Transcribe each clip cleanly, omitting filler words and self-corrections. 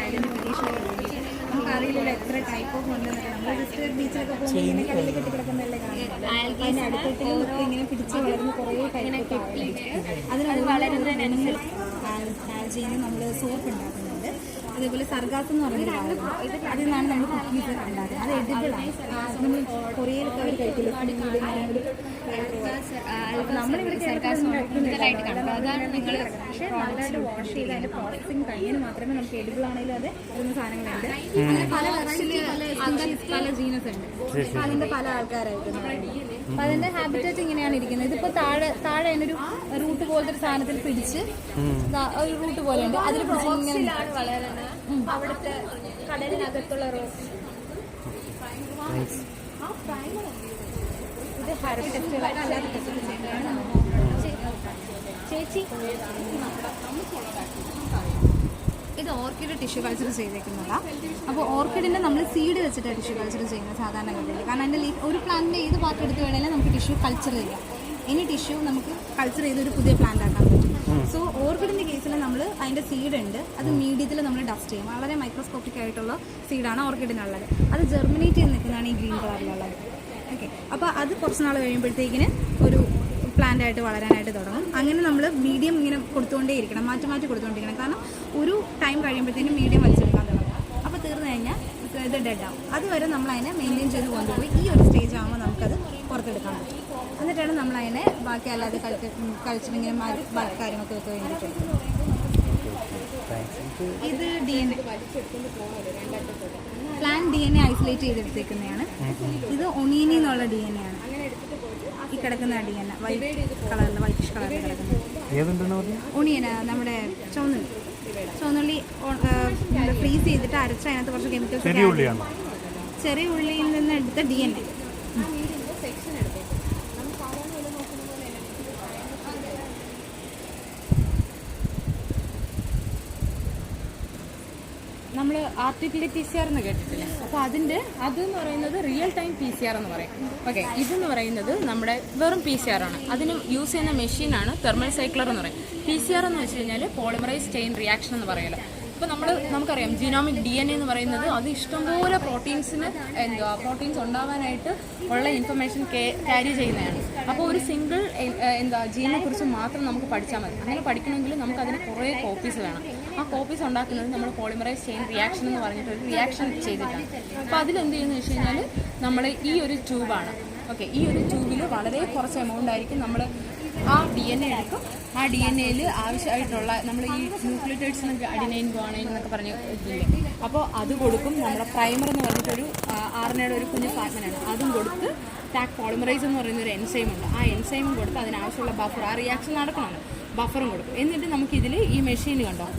ഐഡന്റിഫിക്കേഷനൊക്കെ വേണ്ടിയിട്ട് നമുക്കറിയില്ലല്ലോ എത്ര type of ഉണ്ടെന്നൊക്കെ. നമ്മൾ ജസ്റ്റ് ബീച്ചിലൊക്കെ പോകുമ്പോൾ ഇങ്ങനെ കടലിൽ കെട്ടി കിടക്കുന്നതല്ലേ കാണുന്നത്. അതിന് അടുത്തിട്ട് നമുക്ക് ഇങ്ങനെ പിടിച്ച് വളരുന്ന കുറേ ടൈപ്പ് അതിന് വളരുന്നതിനനുസരിച്ച് ആൽഗയിൽ നമ്മൾ സോപ്പ് ഉണ്ടാക്കുന്നുണ്ട്. അതേപോലെ സർഗാസ് എന്ന് പറഞ്ഞൊരു ഭാഗമുണ്ട്. അതിൽ നിന്നാണ് നമ്മൾ കുക്കീസ് ഉണ്ടാക്കുന്നത്. അത് എഡിബിളാണ്. നമ്മൾ കൊറിയയിലൊക്കെ അവർ കഴിക്കില്ല. നമ്മളിവിടെ സർഗാസ് കൂടുതലായിട്ട് കണ്ടത് അതാണ് നിങ്ങൾ. പക്ഷേ നല്ലതായിട്ട് വാഷ് ചെയ്ത് അതിൻ്റെ പ്രോസസ്സിങ് കഴിഞ്ഞാൽ മാത്രമേ നമുക്ക് എഡിബിൾ ആണെങ്കിലും അത് വരുന്ന സാധനങ്ങളുണ്ട്. അങ്ങനെ പല വെറൈറ്റി പല ജീനസ് ഉണ്ട്. അപ്പോൾ അതിൻ്റെ പല ആൾക്കാരായിരിക്കും. അപ്പോൾ അതിൻ്റെ ഹാബിറ്റേറ്റ് ഇങ്ങനെയാണ് ഇരിക്കുന്നത്. ഇതിപ്പോൾ താഴെ അതിനൊരു റൂട്ട് പോലത്തെ ഒരു സാധനത്തിൽ പിടിച്ച് ഒരു റൂട്ട് പോലെ ഉണ്ട്. അതിൽ പിടിച്ച് ഇങ്ങനെ വളരുന്നത് അവിടുത്തെ കടലിനകത്തുള്ള റോസ്. ഇത് ഹെർബ് ടെസ്റ്റുകളായിട്ട് അല്ലാതെ ടെസ്റ്റുകൾ ചെയ്യുന്നതാണ്. ചേച്ചി ഇത് ഓർക്കിഡ് ടിഷ്യൂ കൾച്ചർ ചെയ്തേക്കുന്നതാണ്. അപ്പോൾ ഓർക്കിഡിൻ്റെ നമ്മൾ സീഡ് വെച്ചിട്ട് ടിഷ്യൂ കൾച്ചർ ചെയ്യുന്നത് സാധാരണ കണ്ടില്ല. കാരണം അതിൻ്റെ ഒരു പ്ലാന്റിൻ്റെ ഏത് പാർട്ട് എടുത്ത് വേണമെങ്കിലും നമുക്ക് ടിഷ്യൂ കൾച്ചർ ചെയ്യാം. ഇനി ടിഷ്യൂ നമുക്ക് കൾച്ചർ ചെയ്തൊരു പുതിയ പ്ലാന്റ് ആക്കാൻ പറ്റും. സോ ഓർക്കിഡിൻ്റെ കേസിൽ നമ്മൾ അതിൻ്റെ സീഡ് ഉണ്ട്. അത് മീഡിയത്തിൽ നമ്മൾ ഡസ്റ്റ് ചെയ്യും. വളരെ മൈക്രോസ്കോപ്പിക് ആയിട്ടുള്ള സീഡാണ് ഓർക്കിഡിനുള്ളത്. അത് ജെർമിനേറ്റ് ചെയ്ത് നിൽക്കുന്നതാണ് ഈ ഗ്രീൻ കളറിലുള്ളത്. ഓക്കെ, അപ്പോൾ അത് കുറച്ച് നാൾ കഴിയുമ്പോഴത്തേക്കിന് ഒരു പ്ലാന്റ് ആയിട്ട് വളരാനായിട്ട് തുടങ്ങും. അങ്ങനെ നമ്മൾ മീഡിയം ഇങ്ങനെ കൊടുത്തുകൊണ്ടേയിരിക്കണം, മാറ്റി കൊടുത്തുകൊണ്ടിരിക്കണം. കാരണം ഒരു ടൈം കഴിയുമ്പോഴത്തേനും മീഡിയം വലിച്ചെടുക്കാൻ തുടങ്ങും. അപ്പോൾ തീർന്നു കഴിഞ്ഞാൽ ഇത് ഡെഡ് ആവും. അതുവരെ നമ്മൾ അതിനെ മെയിൻറ്റെയിൻ ചെയ്ത് കൊണ്ടുപോയി ഈ ഒരു സ്റ്റേജ് ആകുമ്പോൾ നമുക്കത് പുറത്തെടുക്കാൻ പറ്റും. എന്നിട്ടാണ് നമ്മൾ അതിനെ ബാക്കി അല്ലാതെ കൾച്ചറിങ്ങനെ ബാക്കി കാര്യങ്ങളൊക്കെ വെക്കാൻ വേണ്ടിയിട്ട്. ഇത് DNA പ്ലാന്റ് DNA ഐസൊലേറ്റ് ചെയ്തെടുത്തേക്കുന്നതാണ്. ഇത് ഒണീനി എന്നുള്ള DNA ആണ്. ഈ കിടക്കുന്ന DNA വൈറ്റ് കളറിൽ വൈറ്റിഷ് കളറിൽ കിടക്കുന്നത് ഒണിയന, നമ്മുടെ ചുവന്നുള്ളി ഫ്രീസ് ചെയ്തിട്ട് അരച്ച് അതിനകത്ത് കുറച്ച് കെമിക്കൽസ്. ചെറിയ ഉള്ളിയിൽ നിന്ന് എടുത്ത DNA. നമ്മൾ ആർട്ടിഫിഷ്യൽ PCR എന്ന് കേട്ടിട്ടില്ല. അപ്പോൾ അതെന്ന് പറയുന്നത് റിയൽ ടൈം PCR എന്ന് പറയും. ഓക്കെ, ഇതെന്ന് പറയുന്നത് നമ്മുടെ വെറും PCR ആണ്. അതിന് യൂസ് ചെയ്യുന്ന മെഷീനാണ് തെർമൽ സൈക്ലർ എന്ന് പറയും. PCR എന്ന് വെച്ച് കഴിഞ്ഞാൽ പോളിമറൈസ് ചെയിൻ റിയാക്ഷൻ എന്ന് പറയുമല്ലോ. ഇപ്പോൾ നമുക്കറിയാം ജീനോമിക് DNA എന്ന് പറയുന്നത് അത് ഇഷ്ടംപോലെ പ്രോട്ടീൻസ് ഉണ്ടാവാനായിട്ട് ഉള്ള ഇൻഫർമേഷൻ ക്യാരി ചെയ്യുന്നതാണ്. അപ്പോൾ ഒരു സിംഗിൾ ജീനെ കുറിച്ച് മാത്രം നമുക്ക് പഠിച്ചാൽ മതി. അങ്ങനെ പഠിക്കണമെങ്കിൽ നമുക്ക് അതിന് കുറേ കോപ്പീസ് വേണം. ആ കോപ്പീസ് ഉണ്ടാക്കുന്നത് നമ്മൾ പോളിമറൈസ് ചെയിൻ റിയാക്ഷൻ എന്ന് പറഞ്ഞിട്ട് ഒരു റിയാക്ഷൻ ചെയ്തിട്ടാണ്. അപ്പോൾ അതിലെന്ത് ചെയ്യുന്നത് വെച്ച് കഴിഞ്ഞാൽ നമ്മൾ ഈ ഒരു ട്യൂബാണ്. ഓക്കെ, ഈ ഒരു ട്യൂബിൽ വളരെ കുറച്ച് എമൗണ്ട് ആയിരിക്കും നമ്മൾ ആ DNA എടുക്കും. ആ DNAയിൽ ആവശ്യമായിട്ടുള്ള നമ്മൾ ഈ ന്യൂക്ലിയോടൈഡ്സ് അഡിനൈൻ ഗുവാനൈൻ എന്നൊക്കെ പറഞ്ഞ് ഇതില്ലേ, അപ്പോൾ അത് കൊടുക്കും. നമ്മുടെ പ്രൈമർ എന്ന് പറഞ്ഞിട്ടൊരു RNAയുടെ ഒരു കുഞ്ഞു ഫ്രാഗ്മെൻ്റാണ്. അതും കൊടുത്ത് ടാക് പോളിമറൈസ് എന്ന് പറയുന്ന ഒരു എൻസൈം ഉണ്ട്. ആ എൻസൈമും കൊടുത്ത് അതിനാവശ്യമുള്ള ബഫർ, ആ റിയാക്ഷൻ നടക്കണം, ബഫറും കൊടുക്കും. എന്നിട്ട് നമുക്കിതിൽ ഈ മെഷീൻ കണ്ടോ,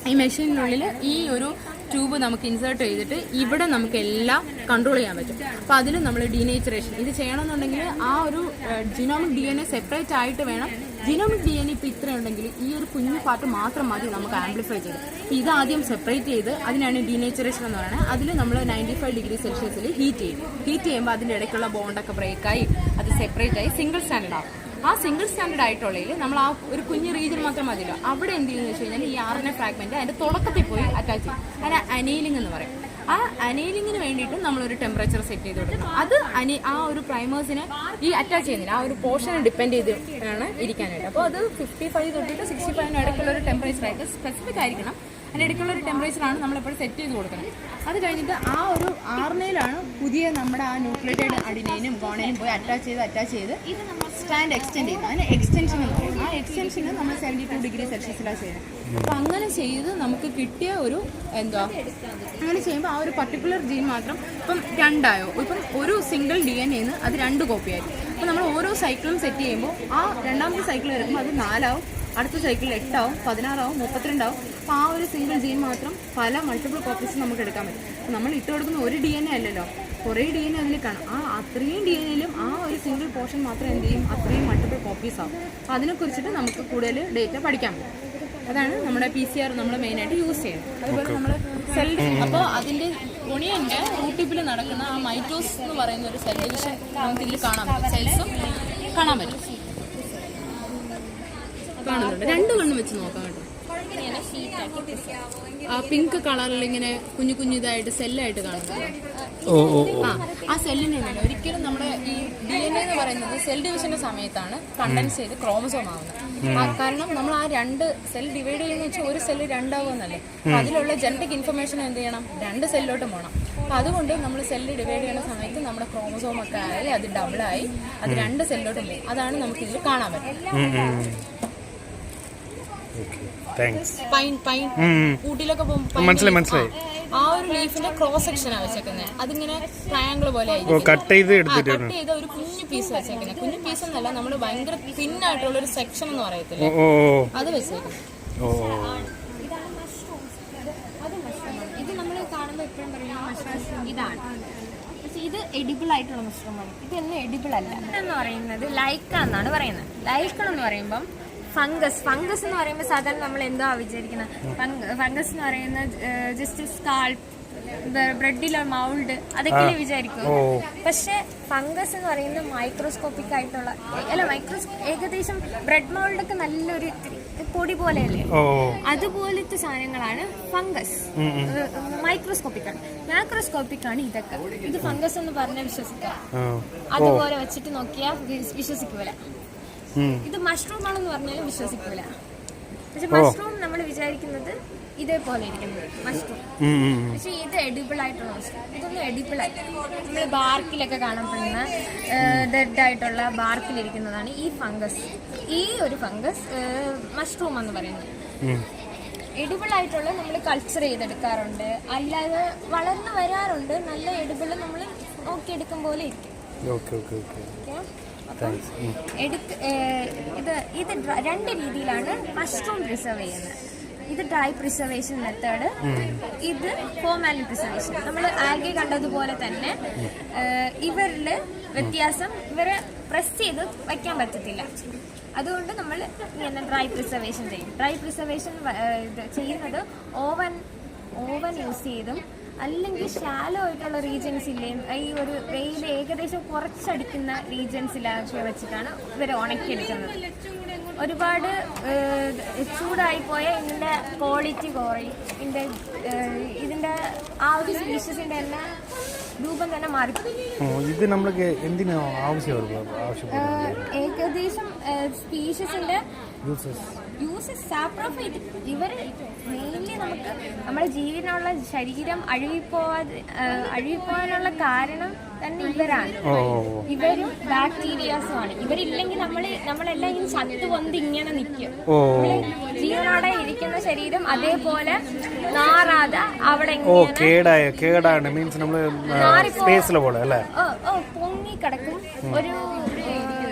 ഈ മെഷീനിനുള്ളിൽ ഈ ഒരു ട്യൂബ് നമുക്ക് ഇൻസേർട്ട് ചെയ്തിട്ട് ഇവിടെ നമുക്ക് എല്ലാം കൺട്രോൾ ചെയ്യാൻ പറ്റും. അപ്പോൾ അതിൽ നമ്മൾ ഡീനേച്ചറേഷൻ ഇത് ചെയ്യണമെന്നുണ്ടെങ്കിൽ ആ ഒരു ജീനോമിക് DNA സെപ്പറേറ്റ് ആയിട്ട് വേണം. ജീനോമിക് DNA ഇപ്പോൾ ഇത്ര ഉണ്ടെങ്കിൽ ഈ ഒരു കുഞ്ഞു പാർട്ട് മാത്രം മതി നമുക്ക് ആംപ്ലിഫൈ ചെയ്ത്. ഇതാദ്യം സെപ്പറേറ്റ് ചെയ്ത് അതിനാണ് ഡീനേച്ചറേഷൻ എന്ന് പറയുന്നത്. അതിൽ നമ്മൾ 95 ഡിഗ്രി സെൽഷ്യസിൽ ഹീറ്റ് ചെയ്യുമ്പോൾ അതിൻ്റെ ഇടയ്ക്കുള്ള ബോണ്ടൊക്കെ ബ്രേക്കായി അത് സെപ്പറേറ്റ് ആയി സിംഗിൾ സ്റ്റാൻഡേർഡ് ആവും. ആ സിംഗിൾ സ്റ്റാൻഡേർഡ് ആയിട്ടുള്ളതിൽ നമ്മൾ ആ ഒരു കുഞ്ഞ് റീജിയൻ മാത്രം മതിയല്ലോ. അവിടെ എന്ത് ചെയ്യുന്നത് വെച്ച് കഴിഞ്ഞാൽ ഈ RNA ഫ്രാഗ്മെന്റ് അതിന്റെ തുടക്കത്തിൽ പോയി അറ്റാച്ച് ചെയ്യും. അതിന് അനീലിംഗ് എന്ന് പറയും. ആ അനീലിങ്ങിന് വേണ്ടിയിട്ട് നമ്മളൊരു ടെമ്പറേച്ചർ സെറ്റ് ചെയ്ത് കൊടുക്കണം. അത് ആ ഒരു പ്രൈമേഴ്സിനെ ഈ അറ്റാച്ച് ചെയ്യുന്നില്ല, ആ ഒരു പോർഷനെ ഡിപ്പെൻഡ് ചെയ്ത് ആണ് ഇരിക്കാനായിട്ട്. അപ്പോൾ അത് 55 തൊട്ടിട്ട് 65 ഇടയ്ക്കുള്ള ഒരു ടെമ്പറേച്ചർ ആയിട്ട് സ്പെസിഫിക് ആയിരിക്കണം. അതിൻ്റെ ഇടയ്ക്കുള്ള ഒരു ടെമ്പറേച്ചറാണ് നമ്മളെപ്പോഴും സെറ്റ് ചെയ്ത് കൊടുക്കണം. അത് കഴിഞ്ഞിട്ട് ആ ഒരു RNAയിലാണ് പുതിയ നമ്മുടെ ആ ന്യൂക്ലിയോടൈഡ് അഡിനൈനും ഗുവാനൈനും പോയി അറ്റാച്ച് ചെയ്ത് സ്റ്റാൻഡ് എക്സ്റ്റെൻഡ് ചെയ്യുന്നത്. അതിന് എക്സ്റ്റൻഷൻ എന്ന് പറയും. ആ എക്സ്റ്റൻഷന് നമ്മൾ 72 ഡിഗ്രി സെൽഷ്യസിലാണ് ചെയ്യുന്നത്. അപ്പോൾ അങ്ങനെ ചെയ്ത് നമുക്ക് കിട്ടിയ ഒരു അങ്ങനെ ചെയ്യുമ്പോൾ ആ ഒരു പർട്ടിക്കുലർ ജീൻ മാത്രം ഇപ്പം 2 ആയോ, ഇപ്പം ഒരു സിംഗിൾ DNAന്ന് അത് 2 കോപ്പി ആയിരിക്കും. അപ്പോൾ നമ്മൾ ഓരോ സൈക്കിളും സെറ്റ് ചെയ്യുമ്പോൾ ആ രണ്ടാമത്തെ സൈക്കിൾ വരുമ്പോൾ അത് 4 ആവും, അടുത്ത സൈക്കിൾ 8 ആവും, 16 ആവും, 32 ആവും. അപ്പോൾ ആ ഒരു സിംഗിൾ ജീൻ മാത്രം പല മൾട്ടിപ്പിൾ കോപ്പീസ് നമുക്ക് എടുക്കാൻ പറ്റും. നമ്മൾ ഇട്ട് കൊടുക്കുന്ന ഒരു DNA അല്ലല്ലോ, കുറേ DNA അതിൽ കാണും. ആ അത്രയും DNAയിലും ആ ഒരു സിംഗിൾ പോർഷൻ മാത്രം എന്ത് ചെയ്യും, അത്രയും മൾട്ടിപ്പിൾ കോപ്പീസ് ആവും. അപ്പോൾ അതിനെക്കുറിച്ചിട്ട് നമുക്ക് കൂടുതൽ ഡേറ്റ പഠിക്കാൻ പറ്റും. അതാണ് നമ്മുടെ PCR നമ്മൾ മെയിനായിട്ട് യൂസ് ചെയ്യുന്നത്. അതുപോലെ നമ്മൾ സെൽ, അപ്പോൾ അതിൻ്റെ ഒണിയൻ്റെ റൂട്ടിപ്പിൽ നടക്കുന്ന ആ മൈറ്റോസ് എന്ന് പറയുന്ന ഒരു സെൽ ഡിവിഷൻ നമുക്ക് ഇതിൽ കാണാൻ പറ്റും. സെൽസും കാണാൻ പറ്റും, കാണുന്നുണ്ട്. 2 കണ്ണും വെച്ച് നോക്കാം കേട്ടോ. ആ പിങ്ക് കളറിൽ ഇങ്ങനെ കുഞ്ഞു കുഞ്ഞു ഇതായിട്ട് സെല്ലായിട്ട് കാണുന്നത്. ആ സെല്ലിനെ ഒരിക്കലും നമ്മുടെ ഈ DNA എന്ന് പറയുന്നത് സെൽ ഡിവിഷന്റെ സമയത്താണ് കണ്ടൻസ് ചെയ്ത് ക്രോമസോം ആവുന്നത്. കാരണം നമ്മൾ ആ 2 സെൽ ഡിവൈഡ് ചെയ്യുന്ന വെച്ചാൽ ഒരു സെല്ല് 2 ആവുമെന്നല്ലേ. അപ്പൊ അതിലുള്ള ജനറ്റിക് ഇൻഫർമേഷൻ എന്ത് ചെയ്യണം, 2 സെല്ലിലോട്ട് പോകണം. അപ്പൊ അതുകൊണ്ട് നമ്മൾ സെല്ല് ഡിവൈഡ് ചെയ്യുന്ന സമയത്ത് നമ്മുടെ ക്രോമസോം ഒക്കെ ആയി അത് ഡബിളായി അത് 2 സെല്ലിലോട്ട് പോകും. അതാണ് നമുക്ക് ഇതിൽ കാണാൻ പറ്റും. ഊട്ടിയിലൊക്കെ പോകുമ്പോൾ ആ ഒരു ലീഫിന്റെ ക്രോസ് സെക്ഷനാണ് വെച്ചേക്കുന്നത്. അതിങ്ങനെ ട്രയാങ്കിൾ പോലെ കട്ട് ചെയ്ത് ഒരു കുഞ്ഞു പീസ് വെച്ചേക്കുന്നത്. കുഞ്ഞു പീസ് എന്നല്ല, നമ്മൾ ഭയങ്കര തിന്നായിട്ടുള്ള ഒരു സെക്ഷൻ എന്ന് പറയത്തില്ല, അത് വെച്ചേക്കുന്നത്. ഇത് നമ്മൾ കാണുമ്പോൾ എപ്പോഴും പറയുന്നത് മഷ്റൂം ഇതാണ്. പക്ഷെ ഇത് എഡിബിൾ ആയിട്ടുള്ള മഷ്റൂമാണ്. ഇതൊന്നും എഡിബിൾ അല്ല എന്ന് പറയുന്നത്. ലൈക്ക എന്നാണ് പറയുന്നത്. ലൈക്കൺ എന്ന് പറയുമ്പം ഫംഗസ് എന്ന് പറയുമ്പോൾ സാധാരണ നമ്മൾ എന്തോ വിചാരിക്കുന്നത്, ഫംഗസ് എന്ന് പറയുന്നത് ജസ്റ്റ് സ്കാൾപ്പ്, ബ്രെഡിലോ മൗൾഡ് അതൊക്കെ വിചാരിക്കും. പക്ഷെ ഫംഗസ് എന്ന് പറയുന്നത് മൈക്രോസ്കോപ്പിക് ആയിട്ടുള്ള ഏകദേശം ബ്രെഡ് മൗൾഡൊക്കെ നല്ലൊരു പൊടി പോലെയല്ലേ, അതുപോലത്തെ സാധനങ്ങളാണ് ഫംഗസ്. മൈക്രോസ്കോപ്പിക് ആണ്. മാക്രോസ്കോപ്പിക് ആണ് ഇതൊക്കെ. ഇത് ഫംഗസ് എന്ന് പറഞ്ഞാൽ വിശ്വസിക്കാം, അതുപോലെ വെച്ചിട്ട് നോക്കിയാൽ വിശ്വസിക്കൂല. ഇത് മഷ്റൂം ആണെന്ന് പറഞ്ഞാലും വിശ്വസിക്കൂല. പക്ഷെ മഷ്റൂം നമ്മൾ വിചാരിക്കുന്നത് ഇതേപോലെ ഇരിക്കുന്നത് മഷ്റൂം. പക്ഷെ ഇത് എഡിബിൾ ആയിട്ടുള്ള മഷ്റൂം. ഇതൊന്നും എഡിബിൾ അല്ല. നമ്മൾ ബാർക്കിലൊക്കെ കാണപ്പെടുന്ന ഡെഡ് ആയിട്ടുള്ള ബാർക്കിലിരിക്കുന്നതാണ് ഈ ഫംഗസ്. ഈ ഒരു ഫംഗസ് മഷ്റൂം എന്ന് പറയുന്നത്. എഡിബിൾ ആയിട്ടുള്ള നമ്മൾ കൾച്ചർ ചെയ്തെടുക്കാറുണ്ട്, അല്ലാതെ വളർന്നു വരാറുണ്ട്. നല്ല എഡിബിൾ നമ്മൾ നോക്കിയെടുക്കും പോലെ ഇരിക്കും. ഇത് 2 രീതിയിലാണ് മഷ്റൂം പ്രിസർവ് ചെയ്യുന്നത്. ഇത് ഡ്രൈ പ്രിസർവേഷൻ മെത്തേഡ്, ഇത് ഫോർമാലിൻ പ്രിസർവേഷൻ. നമ്മൾ ആൽഗെ കണ്ടതുപോലെ തന്നെ ഇവരിൽ വ്യത്യാസം, ഇവരെ പ്രസ് ചെയ്ത് വയ്ക്കാൻ പറ്റത്തില്ല. അതുകൊണ്ട് നമ്മൾ ഇങ്ങനെ ഡ്രൈ പ്രിസർവേഷൻ ചെയ്യും. ഡ്രൈ പ്രിസർവേഷൻ ചെയ്യുന്നത് ഓവൻ യൂസ് ചെയ്തും അല്ലെങ്കിൽ ഷാലോ ആയിട്ടുള്ള റീജിയൻസില്ലേ, ഈ ഒരു വെയിൽ ഏകദേശം കുറച്ചടിക്കുന്ന റീജിയൻസിലൊക്കെ വെച്ചിട്ടാണ് ഇവർ ഉണക്കിയെടുക്കുന്നത്. ഒരുപാട് ചൂടായിപ്പോയ ഇതിൻ്റെ ക്വാളിറ്റി കുറയും. ഇതിൻ്റെ ആ ഒരു സ്പീഷീസിൻ്റെ തന്നെ രൂപം തന്നെ മാറി. ഇത് നമ്മൾക്ക് എന്തിനാ ഏകദേശം സ്പീഷീസിൻ്റെ യൂസസ് സാപ്രോഫൈറ്റ്. ഇവർ മെയിൻലി നമുക്ക് നമ്മുടെ ജീവനുള്ള ശരീരം അഴുകിപ്പോകാനുള്ള കാരണം തന്നെ ഇവരാണ്. ഇവരും ബാക്ടീരിയാസുമാണ്. ഇവരില്ലെങ്കിൽ നമ്മളെല്ലാം ഇങ്ങനെ ചത്തു പൊന്തി ഇങ്ങനെ നിൽക്കും. ജീവനോടെ ഇരിക്കുന്ന ശരീരം അതേപോലെ നാറാതെ അവിടെ പൊങ്ങിക്കിടക്കും. ഒരു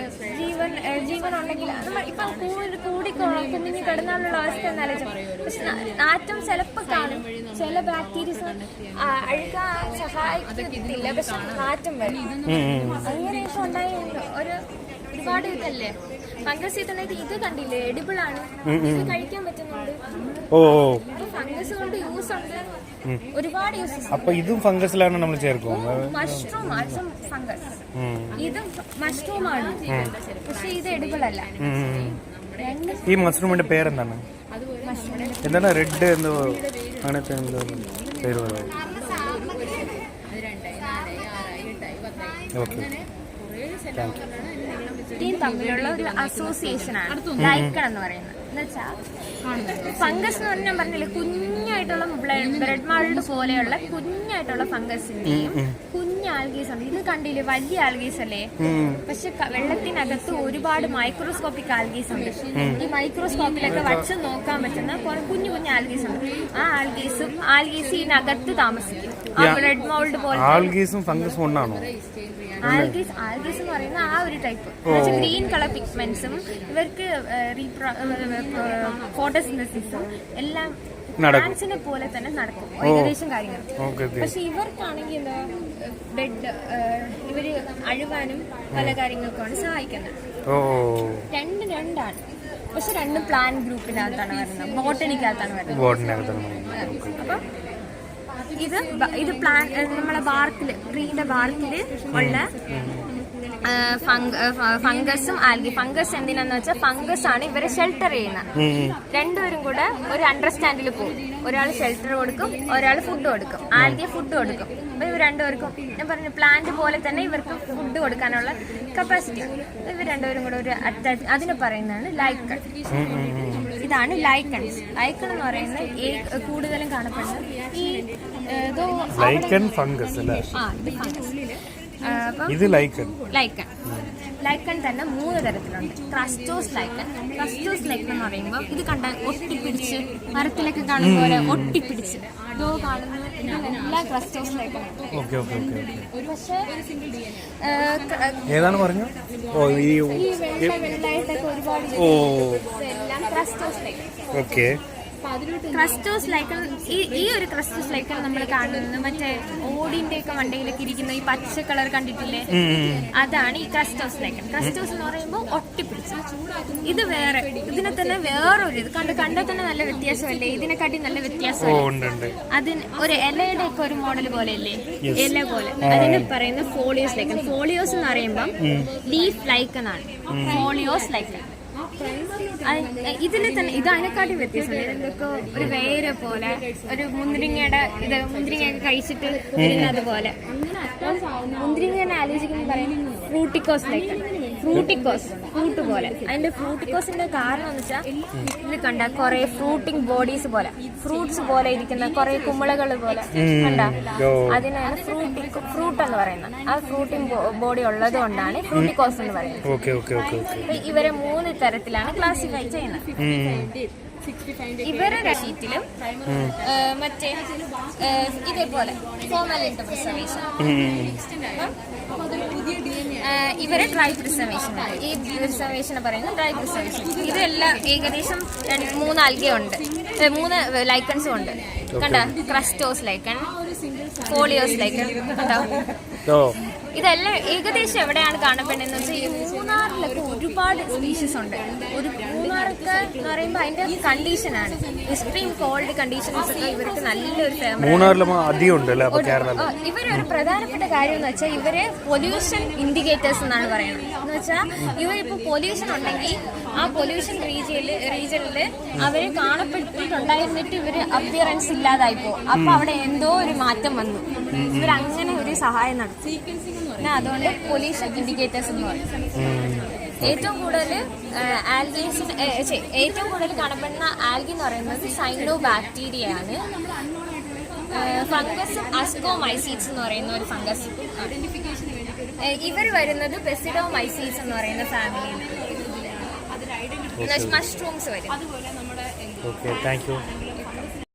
ജീവനുണ്ടെങ്കിൽ ഇപ്പൊ കുഞ്ഞു കിടന്നാലുള്ള അവസ്ഥ എന്നാലും. പക്ഷെ നാറ്റം ചിലപ്പോൾ കാണും. ചില ബാക്ടീരിയസ് അഴുകാൻ സഹായിക്കത്തില്ല, പക്ഷെ നാറ്റം വരും. അങ്ങനെയൊക്കെ ഉണ്ടായി ഒരുപാട് ഇതല്ലേ ഫംഗസ്. ഇത് കണ്ടില്ലേ, എഡിബിൾ ആണ്. ഇത് കഴിക്കാൻ പറ്റുന്നുണ്ട്. ഫംഗസ് കൊണ്ട് യൂസ് ഉണ്ട്, ഒരുപാട് യൂസസ്. അപ്പൊ ഇതും ഫംഗസിലാണ് നമ്മൾ ചേർക്കും. മഷ്റൂം ഫംഗസ്, ഇതും മഷ്റൂം ആണ്. പക്ഷെ ഇത് എഡിബിൾ അല്ല. ഈ മഷ്റൂമിന്റെ പേരെന്താണ്? എന്താണ് റെഡ് എന്തോ അങ്ങനത്തെ എന്തോ പേര് പറയാം. ഓക്കെ, തമ്മിലുള്ള ഒരു അസോസിയേഷൻ ആണ് ലൈക്കൺ എന്ന് പറയുന്നത്. എന്നുവെച്ചാൽ ഫംഗസ് എന്ന് പറഞ്ഞാൽ പറഞ്ഞില്ലേ, കുഞ്ഞായിട്ടുള്ള ബ്രെഡ് മാൾഡ് പോലെയുള്ള കുഞ്ഞായിട്ടുള്ള ഫംഗസിന്റെയും കുഞ്ഞ് ആൽഗീസ് ഉണ്ട്. ഇത് കണ്ടില്ലേ, വലിയ ആൽഗീസ് അല്ലേ. പക്ഷെ വെള്ളത്തിനകത്ത് ഒരുപാട് മൈക്രോസ്കോപ്പിക് ആൽഗീസ് ഉണ്ട്. ഈ മൈക്രോസ്കോപ്പിലൊക്കെ വച്ച് നോക്കാൻ പറ്റുന്ന കുഞ്ഞു കുഞ്ഞു ആൽഗീസ് ഉണ്ട്. ആ ആൽഗീസ് ഇതിനകത്ത് താമസിക്കും. ആ ബ്രെഡ് മോൾഡ് പോലെ. ആൽഗീസും ഫംഗസും ഒന്നാണോ? ആൽഗീസ് എന്ന് പറയുന്ന ആ ഒരു ടൈപ്പ് ഗ്രീൻ കളർ പിഗ്മെന്റ്സും ഇവർക്ക് ഫോട്ടോസിന്തസിസും എല്ലാം പ്ലാന്റ്സിനെ പോലെ തന്നെ നടക്കും ഏകദേശം കാര്യങ്ങൾ. പക്ഷെ ഇവർക്കാണെങ്കിൽ എന്താ ബെഡ് ഇവര് അഴുകാനും പല കാര്യങ്ങൾക്കാണ് സഹായിക്കുന്നത്. രണ്ടാണ്. പക്ഷെ രണ്ടും പ്ലാന്റ് ഗ്രൂപ്പിനകത്താണ് വരുന്നത്, ബോട്ടണിക്കകത്താണ് വരുന്നത്. അപ്പം ഇത് പ്ലാന്റ് നമ്മളെ ബാർക്കില് ട്രീന്റെ ബാർക്കില് ഉള്ള ഫംഗസും ആൽഗി. ഫംഗസ് എന്തിനാന്ന് വെച്ചാൽ ഫംഗസ് ആണ് ഇവരെ ഷെൽട്ടർ ചെയ്യുന്നത്. രണ്ടുപേരും കൂടെ ഒരു അണ്ടർസ്റ്റാൻഡിൽ പോകും. ഒരാൾ ഷെൽട്ടർ കൊടുക്കും, ഒരാൾ ഫുഡ് കൊടുക്കും. ആൽഗി ഫുഡ് കൊടുക്കും. അപ്പൊ ഇവർ രണ്ടുപേർക്കും ഞാൻ പറഞ്ഞു പ്ലാന്റ് പോലെ തന്നെ ഇവർക്ക് ഫുഡ് കൊടുക്കാനുള്ള കപ്പാസിറ്റി. ഇവർ രണ്ടുപേരും കൂടെ ഒരു അറ്റാച്ച്, അതിനെ പറയുന്നതാണ് ലൈക്കൺ. ഇതാണ് ലൈക്കൺസ്. ലൈക്കൺ എന്ന് പറയുന്നത് കൂടുതലും കാണപ്പെടുന്നത് ഈ ഫംഗസ് അല്ലേ? ഇത് ഫംഗസ്. ഇത് ലൈക്കൺ. ലൈക്കൺ തന്നെ 3 തരത്തിലുണ്ട്. Crustose lichen. ക്രസ്റ്റോസ് ലൈക്കൺ എന്ന് പറയുമ്പോൾ ഇത് കണ്ട ഒട്ടിപ്പിടിച്ച് മരത്തിലൊക്കെ കാണുന്ന പോലെ ഒട്ടിപ്പിടിച്ച് ഇതോ കാണുന്ന എല്ലാ ക്രസ്റ്റോസ് ലൈക്കൺ. പക്ഷേ ഏതാണ് പറഞ്ഞു? ഈ വെള്ളമായിട്ടൊക്കെ ഒരുപാട് എല്ലാം crustose lichen. Okay. Crustose lichen, ഈ ഒരു ക്രസ്റ്റോസ് ലൈക്കൺ നമ്മൾ കാണുന്നത് മറ്റേ ഓടിന്റെ ഒക്കെ മണ്ടയിലൊക്കെ ഇരിക്കുന്ന ഈ പച്ച കളർ കണ്ടിട്ടില്ലേ, അതാണ് ഈ ക്രസ്റ്റോസ് ലൈക്കൺ. ക്രസ്റ്റോസ് എന്ന് പറയുമ്പോൾ ഒട്ടിപ്പിടിച്ച്. ഇത് വേറെ, ഇതിനെ തന്നെ വേറൊരു ഇത് കണ്ടാൽ തന്നെ നല്ല വ്യത്യാസമല്ലേ? ഇതിനെക്കാട്ടി നല്ല വ്യത്യാസമല്ലേ? അതിന് ഒരു ഇലയുടെ ഒക്കെ ഒരു മോഡൽ പോലെ അല്ലേ, ഇല പോലെ. അതിന് പറയുന്നത് ഫോളിയോസ് ലൈക്കൺ. ഫോളിയോസ് എന്ന് പറയുമ്പോൾ ലീഫ് ലൈക്കൺ ആണ്. Folios lichen. ഇതിന് തന്നെ ഇത് അതിനെക്കാട്ടി വ്യത്യാസമുണ്ട്. ഇതൊക്കെ ഒരു വേര് പോലെ, ഒരു മുന്തിരിങ്ങയുടെ ഇത് മുന്തിരിങ്ങയൊക്കെ കഴിച്ചിട്ട് വരുന്നത് പോലെ. മുന്തിരിങ്ങനെ ആലോചിക്കുമ്പോൾ പറയുന്നത് ഫ്രൂട്ടിക്കോസ് ലൈക്കൺ. ഫ്രൂട്ടിക്കോസ് ഫ്രൂട്ട് പോലെ. അതിന്റെ ഫ്രൂട്ടിക്കോസിന്റെ കാരണം എന്ന് വെച്ചാൽ ഇത് കണ്ട കുറെ ഫ്രൂട്ടിങ് ബോഡീസ് പോലെ, ഫ്രൂട്ട്സ് പോലെ ഇരിക്കുന്ന കുറെ കുമ്പളകൾ പോലെ കണ്ട, അതിനാണ് ഫ്രൂട്ട് എന്ന് പറയുന്നത്. ആ ഫ്രൂട്ടിങ് ബോഡി ഉള്ളത് കൊണ്ടാണ് ഫ്രൂട്ടിക്കോസ് എന്ന് പറയുന്നത്. ഇവരെ 3 തരത്തിലാണ് ക്ലാസിഫൈ ചെയ്യുന്നത്. ഇവരുടെ ഷീറ്റിലും മറ്റേ ഇതേപോലെ ഫോർമാലിറ്റി പ്രിസർവേഷൻ. ഇവരെ ഡ്രൈ പ്രിസർവേഷൻ. ഈ പ്രിസർവേഷനെ പറയുന്നത് ഡ്രൈ പ്രിസർവേഷൻ. ഇതെല്ലാം ഏകദേശം 3 ആൽഗയുണ്ട്, 3 ലൈക്കൺസും ഉണ്ട്. കണ്ട, ക്രസ്റ്റോസ് ലൈക്കൺ, ഫോളിയോസ് ലൈക്കൺ കണ്ടോ. ഇതെല്ലാം ഏകദേശം എവിടെയാണ് കാണപ്പെടുന്നതെന്ന് വെച്ചാൽ ഈ മൂന്നാറിലൊക്കെ ഒരുപാട് സ്പീഷീസ് ഉണ്ട്. ഒരു മൂന്നാറൊക്കെ എന്ന് പറയുമ്പോൾ അതിന്റെ കണ്ടീഷനാണ് എക്സ്ട്രീം കോൾഡ് കണ്ടീഷൻസ് ഒക്കെ ഇവർക്ക് നല്ലൊരു ഇവരൊരു പ്രധാനപ്പെട്ട കാര്യം എന്ന് വെച്ചാൽ ഇവരെ പൊല്യൂഷൻ ഇൻഡിക്കേറ്റേഴ്സ് എന്നാണ് പറയുന്നത്. എന്ന് വെച്ചാൽ ഇവരിപ്പോൾ പൊല്യൂഷൻ ഉണ്ടെങ്കിൽ ആ പൊല്യൂഷൻ റീജിയനിൽ അവര് കാണപ്പെട്ടിട്ടുണ്ടായിരുന്നിട്ട് ഇവര് അപ്പിയറൻസ് ഇല്ലാതായി പോകും. അപ്പൊ അവിടെ എന്തോ ഒരു മാറ്റം വന്നു. ഇവരങ്ങനെ ഒരു സഹായം നടത്തി. അതുകൊണ്ട് പൊല്യൂഷൻ ഇൻഡിക്കേറ്റേഴ്സ് എന്ന് പറയും. ഏറ്റവും കൂടുതൽ ഏറ്റവും കൂടുതൽ കാണപ്പെടുന്ന ആൽഗി എന്ന് പറയുന്നത് സൈനോ ബാക്ടീരിയ ആണ്. ഫംഗസ് അസ്കോമൈസീഡ്സ് എന്ന് പറയുന്ന ഒരു ഫംഗസ്. ഇവർ വരുന്നത് പെസിഡോമൈസീഡ്സ് എന്ന് പറയുന്ന ഫാമിലിയിൽ. മഷ്റൂംസ് വരും.